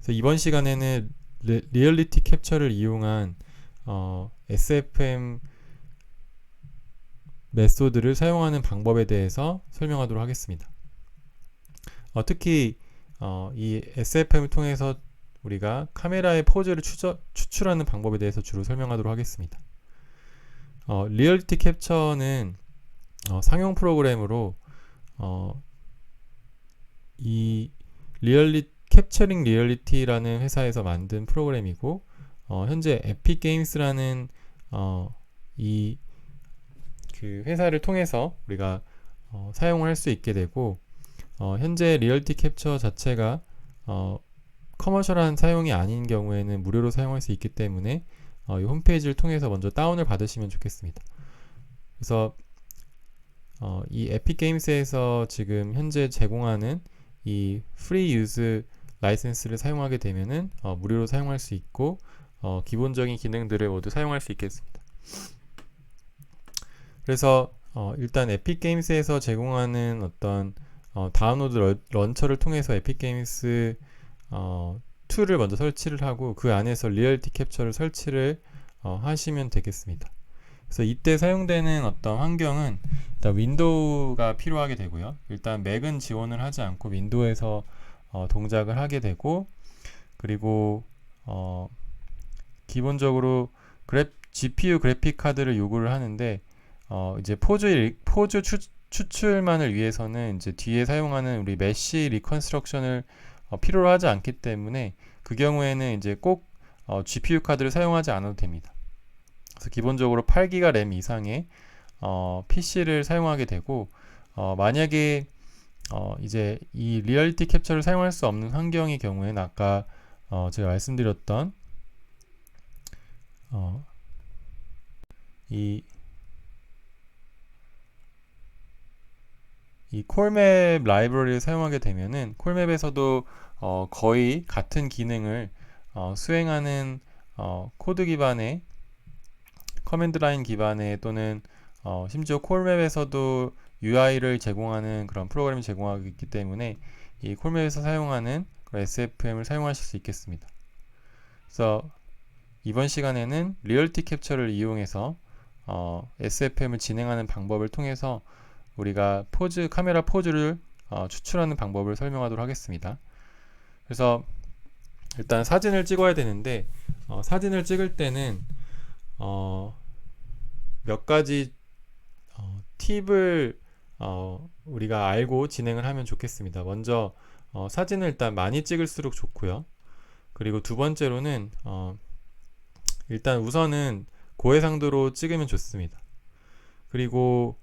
그래서 이번 시간에는 리얼리티 캡처를 이용한 SFM 메소드를 사용하는 방법에 대해서 설명하도록 하겠습니다. 특히 이 SFM을 통해서 우리가 카메라의 포즈를 추출하는 방법에 대해서 주로 설명하도록 하겠습니다. 리얼리티 캡처는 상용 프로그램으로 이 캡처링 리얼리티라는 회사에서 만든 프로그램이고, 현재 에픽 게임스라는 이 그 회사를 통해서 우리가 사용을 할 수 있게 되고, 현재 리얼리티 캡처 자체가 커머셜한 사용이 아닌 경우에는 무료로 사용할 수 있기 때문에 이 홈페이지를 통해서 먼저 다운을 받으시면 좋겠습니다. 그래서 이 에픽 게임스에서 지금 현재 제공하는 이 프리 유즈 라이센스를 사용하게 되면은 무료로 사용할 수 있고, 기본적인 기능들을 모두 사용할 수 있겠습니다. 그래서 일단 에픽 게임스에서 제공하는 어떤 다운로드 런처를 통해서 에픽 게임스 툴을 먼저 설치를 하고, 그 안에서 리얼리티 캡처를 설치를 하시면 되겠습니다. 그래서 이때 사용되는 어떤 환경은 일단 윈도우가 필요하게 되고요. 일단 맥은 지원을 하지 않고 윈도우에서 동작을 하게 되고, 그리고 기본적으로 GPU 그래픽 카드를 요구를 하는데, 이제 포즈 추출만을 위해서는 이제 뒤에 사용하는 우리 메쉬 리컨스트럭션을 필요로 하지 않기 때문에, 그 경우에는 이제 꼭 GPU 카드를 사용하지 않아도 됩니다. 그래서 기본적으로 8기가 램 이상의 PC를 사용하게 되고, 만약에 이제 이 리얼리티 캡처를 사용할 수 없는 환경의 경우에는 아까 제가 말씀드렸던 이 콜맵 라이브러리를 사용하게 되면은 콜맵에서도 거의 같은 기능을 수행하는 코드 기반의 커맨드 라인 기반의 또는 심지어 콜맵에서도 UI를 제공하는 그런 프로그램을 제공하고 있기 때문에 이 콜맵에서 사용하는 SFM을 사용하실 수 있겠습니다. 그래서 이번 시간에는 리얼리티 캡처를 이용해서 SFM을 진행하는 방법을 통해서 우리가 카메라 포즈를 추출하는 방법을 설명하도록 하겠습니다. 그래서 일단 사진을 찍어야 되는데, 사진을 찍을 때는 몇 가지 팁을 우리가 알고 진행을 하면 좋겠습니다. 먼저 사진을 일단 많이 찍을수록 좋고요. 그리고 두 번째로는 일단 우선은 고해상도로 찍으면 좋습니다. 그리고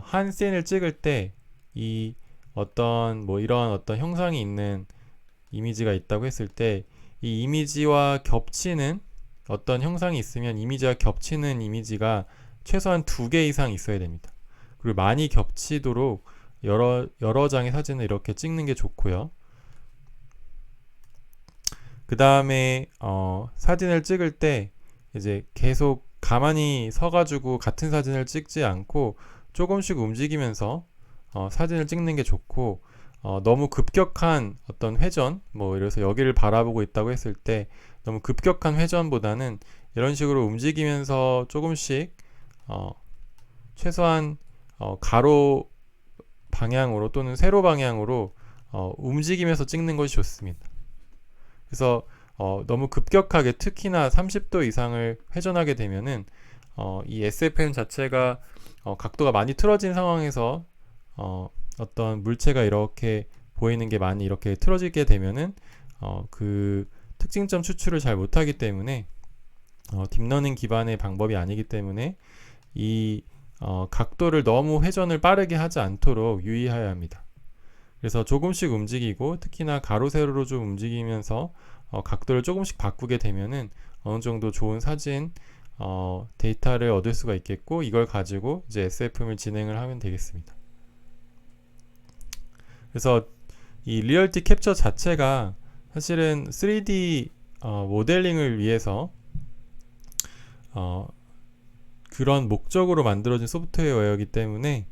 한 씬을 찍을 때 이 이런 어떤 형상이 있는 이미지가 있다고 했을 때, 이 이미지와 겹치는 어떤 형상이 있으면 이미지와 겹치는 이미지가 최소한 2개 이상 있어야 됩니다. 그리고 많이 겹치도록 여러 장의 사진을 이렇게 찍는 게 좋고요. 그 다음에 사진을 찍을 때 이제 계속 가만히 서가지고 같은 사진을 찍지 않고 조금씩 움직이면서 사진을 찍는 게 좋고, 너무 급격한 어떤 회전, 이래서 여기를 바라보고 있다고 했을 때 너무 급격한 회전보다는 이런 식으로 움직이면서 조금씩 최소한 가로 방향으로 또는 세로 방향으로 움직이면서 찍는 것이 좋습니다. 그래서 너무 급격하게 특히나 30도 이상을 회전하게 되면은 이 SFM 자체가 각도가 많이 틀어진 상황에서 어떤 물체가 이렇게 보이는 게 많이 이렇게 틀어지게 되면은 그 특징점 추출을 잘 못하기 때문에 딥러닝 기반의 방법이 아니기 때문에 이 각도를 너무 회전을 빠르게 하지 않도록 유의해야 합니다. 그래서 조금씩 움직이고 특히나 가로 세로로 좀 움직이면서 각도를 조금씩 바꾸게 되면은 어느 정도 좋은 사진 데이터를 얻을 수가 있겠고, 이걸 가지고 이제 SFM을 진행을 하면 되겠습니다. 그래서 이 리얼리티 캡처 자체가 사실은 3D 모델링을 위해서 그런 목적으로 만들어진 소프트웨어이기 때문에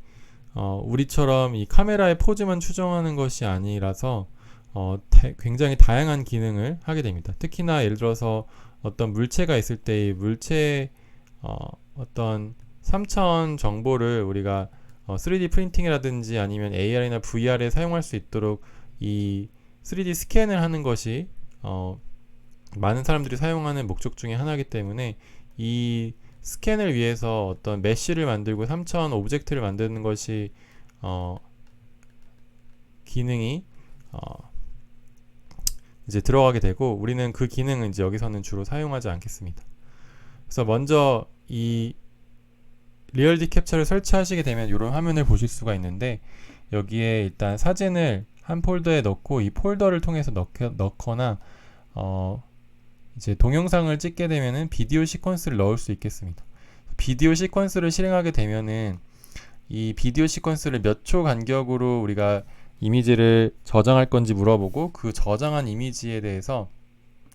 우리처럼 이 카메라의 포즈만 추정하는 것이 아니라서 굉장히 다양한 기능을 하게 됩니다. 특히나 예를 들어서 어떤 물체가 있을 때 이 물체의 어떤 3차원 정보를 우리가 3D 프린팅이라든지 아니면 AR이나 VR에 사용할 수 있도록 이 3D 스캔을 하는 것이 많은 사람들이 사용하는 목적 중에 하나이기 때문에 이 스캔을 위해서 어떤 메쉬를 만들고 3차원 오브젝트를 만드는 것이 기능이 이제 들어가게 되고, 우리는 그 기능은 이제 여기서는 주로 사용하지 않겠습니다. 그래서 먼저 이 리얼티 캡처를 설치하시게 되면 이런 화면을 보실 수가 있는데, 여기에 일단 사진을 한 폴더에 넣고 이 폴더를 통해서 넣거나 이제 동영상을 찍게 되면은 비디오 시퀀스를 넣을 수 있겠습니다. 비디오 시퀀스를 실행하게 되면은 이 비디오 시퀀스를 몇 초 간격으로 우리가 이미지를 저장할 건지 물어보고, 그 저장한 이미지에 대해서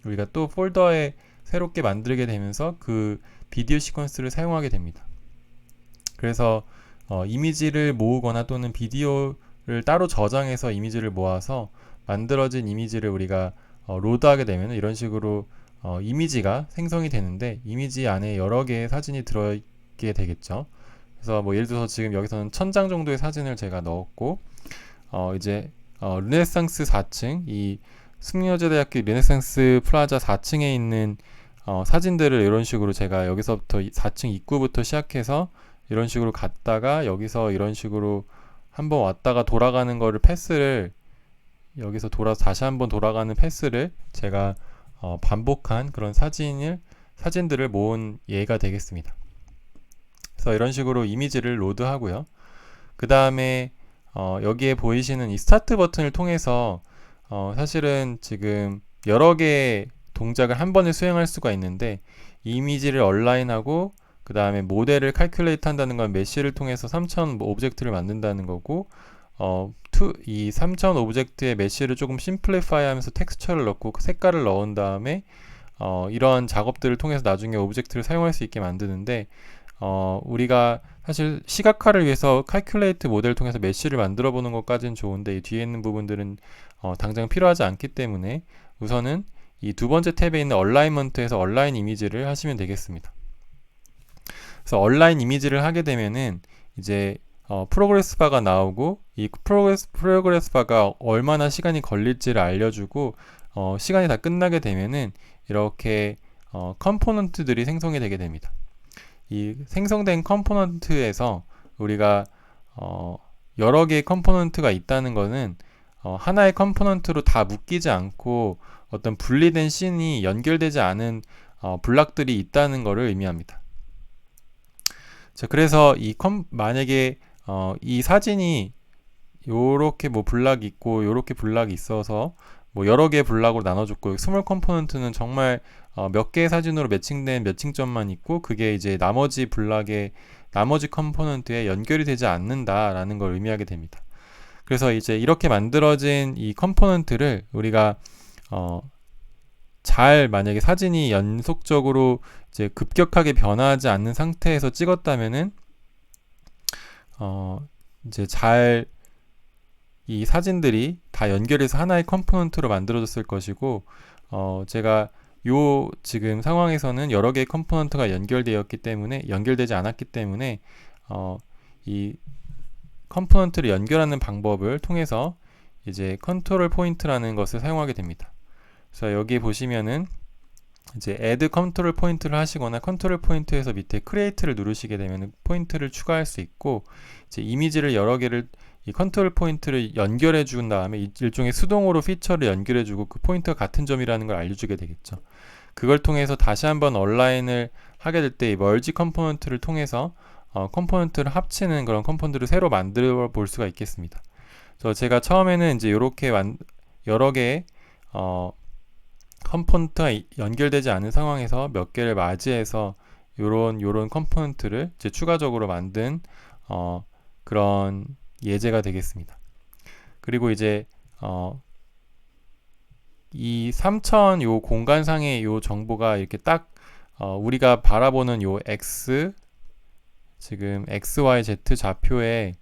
우리가 또 폴더에 새롭게 만들게 되면서 그 비디오 시퀀스를 사용하게 됩니다. 그래서 이미지를 모으거나 또는 비디오를 따로 저장해서 이미지를 모아서 만들어진 이미지를 우리가 로드하게 되면 이런 식으로 이미지가 생성이 되는데, 이미지 안에 여러 개의 사진이 들어있게 되겠죠. 그래서 뭐 예를 들어서 지금 여기서는 1000장 정도의 사진을 제가 넣었고, 이제 르네상스 4층, 이 숙녀제대학교 르네상스 플라자 4층에 있는 사진들을 이런 식으로 제가 여기서부터 4층 입구부터 시작해서 이런 식으로 갔다가 여기서 이런 식으로 한번 왔다가 돌아가는 거를 패스를, 여기서 다시 한번 돌아가는 패스를 제가 반복한 그런 사진들을 모은 예가 되겠습니다. 그래서 이런 식으로 이미지를 로드하고요. 그 다음에 여기에 보이시는 이 스타트 버튼을 통해서 사실은 지금 여러 개의 동작을 한 번에 수행할 수가 있는데, 이미지를 얼라인하고 그 다음에 모델을 칼큘레이트 한다는 건 메쉬를 통해서 3차원 오브젝트를 만든다는 거고, 이 3차원 오브젝트의 메쉬를 조금 심플리파이 하면서 텍스처를 넣고 색깔을 넣은 다음에 이런 작업들을 통해서 나중에 오브젝트를 사용할 수 있게 만드는데, 우리가 사실 시각화를 위해서 칼큘레이트 모델을 통해서 메쉬를 만들어 보는 것까지는 좋은데, 이 뒤에 있는 부분들은 당장 필요하지 않기 때문에 우선은 이 두 번째 탭에 있는 얼라인먼트에서 얼라인 이미지를 하시면 되겠습니다. 그래서 얼라인 이미지를 하게 되면은 이제 프로그레스 바가 나오고, 이 프로그레스 바가 얼마나 시간이 걸릴지를 알려주고, 시간이 다 끝나게 되면은 이렇게 컴포넌트들이 생성이 되게 됩니다. 이 생성된 컴포넌트에서 우리가 여러 개의 컴포넌트가 있다는 것은 하나의 컴포넌트로 다 묶이지 않고 어떤 분리된 씬이 연결되지 않은 블락들이 있다는 것을 의미합니다. 자, 그래서 만약에 이 사진이 요렇게 뭐 블락이 있고 요렇게 블락이 있어서 뭐 여러 개의 블락으로 나눠줬고, 스몰 컴포넌트는 정말 몇 개의 사진으로 매칭된 매칭점만 있고, 그게 이제 나머지 블락의 나머지 컴포넌트에 연결이 되지 않는다라는 걸 의미하게 됩니다. 그래서 이제 이렇게 만들어진 이 컴포넌트를 우리가 만약에 사진이 연속적으로 이제 급격하게 변화하지 않는 상태에서 찍었다면은 이제 이 사진들이 다 연결해서 하나의 컴포넌트로 만들어졌을 것이고, 제가 지금 상황에서는 여러 개의 컴포넌트가 연결되지 않았기 때문에 이 컴포넌트를 연결하는 방법을 통해서 이제 컨트롤 포인트라는 것을 사용하게 됩니다. 그래서 여기 보시면은 이제 add 컨트롤 포인트를 하시거나 컨트롤 포인트에서 밑에 create를 누르시게 되면 포인트를 추가할 수 있고, 이제 이미지를 여러 개를 이 컨트롤 포인트를 연결해 준 다음에 일종의 수동으로 피처를 연결해 주고 그 포인트가 같은 점이라는 걸 알려주게 되겠죠. 그걸 통해서 다시 한번 얼라인을 하게 될 때 이 멀지 컴포넌트를 통해서 컴포넌트를 합치는 그런 컴포넌트를 새로 만들어 볼 수가 있겠습니다. 그래서 제가 처음에는 이제 이렇게 여러 개의 컴포넌트가 연결되지 않은 상황에서 몇 개를 맞이해서 요런 컴포넌트를 이제 추가적으로 만든 그런 예제가 되겠습니다. 그리고 이제 이 3차원 요 공간상의 요 정보가 이렇게 딱 우리가 바라보는 요 지금 XYZ 좌표에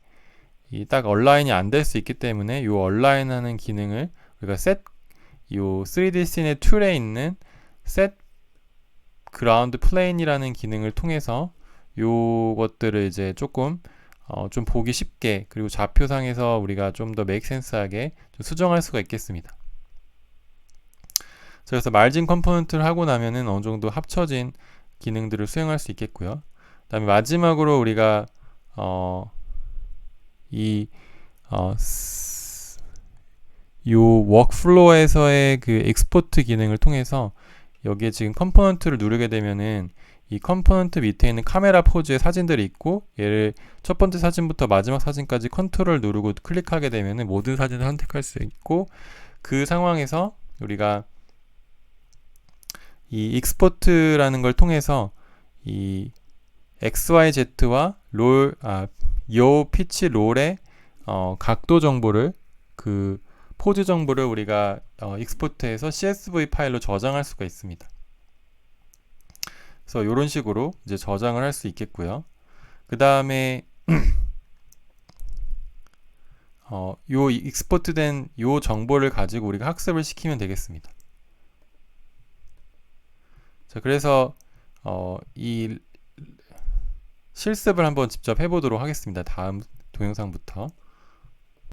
이 딱 얼라인이 안 될 수 있기 때문에 요 얼라인하는 기능을 우리가 요 3D 씬의 툴에 있는 set ground plane이라는 기능을 통해서 요것들을 이제 조금 좀 보기 쉽게, 그리고 좌표상에서 우리가 좀 더 make sense하게 좀 수정할 수가 있겠습니다. 그래서 말진 컴포넌트를 하고 나면은 어느 정도 합쳐진 기능들을 수행할 수 있겠고요. 그 다음에 마지막으로 우리가 요 워크플로어에서의 그 익스포트 기능을 통해서 여기에 지금 컴포넌트를 누르게 되면은 이 컴포넌트 밑에 있는 카메라 포즈의 사진들이 있고, 얘를 첫 번째 사진부터 마지막 사진까지 컨트롤 누르고 클릭하게 되면은 모든 사진을 선택할 수 있고, 그 상황에서 우리가 이 익스포트라는 걸 통해서 이 XYZ와 요 피치 롤의 각도 정보를, 그 포즈 정보를 우리가 익스포트해서 CSV 파일로 저장할 수가 있습니다. 그래서 이런 식으로 이제 저장을 할 수 있겠고요. 그 다음에 요 익스포트된 요 정보를 가지고 우리가 학습을 시키면 되겠습니다. 자, 그래서 이 실습을 한번 직접 해보도록 하겠습니다. 다음 동영상부터.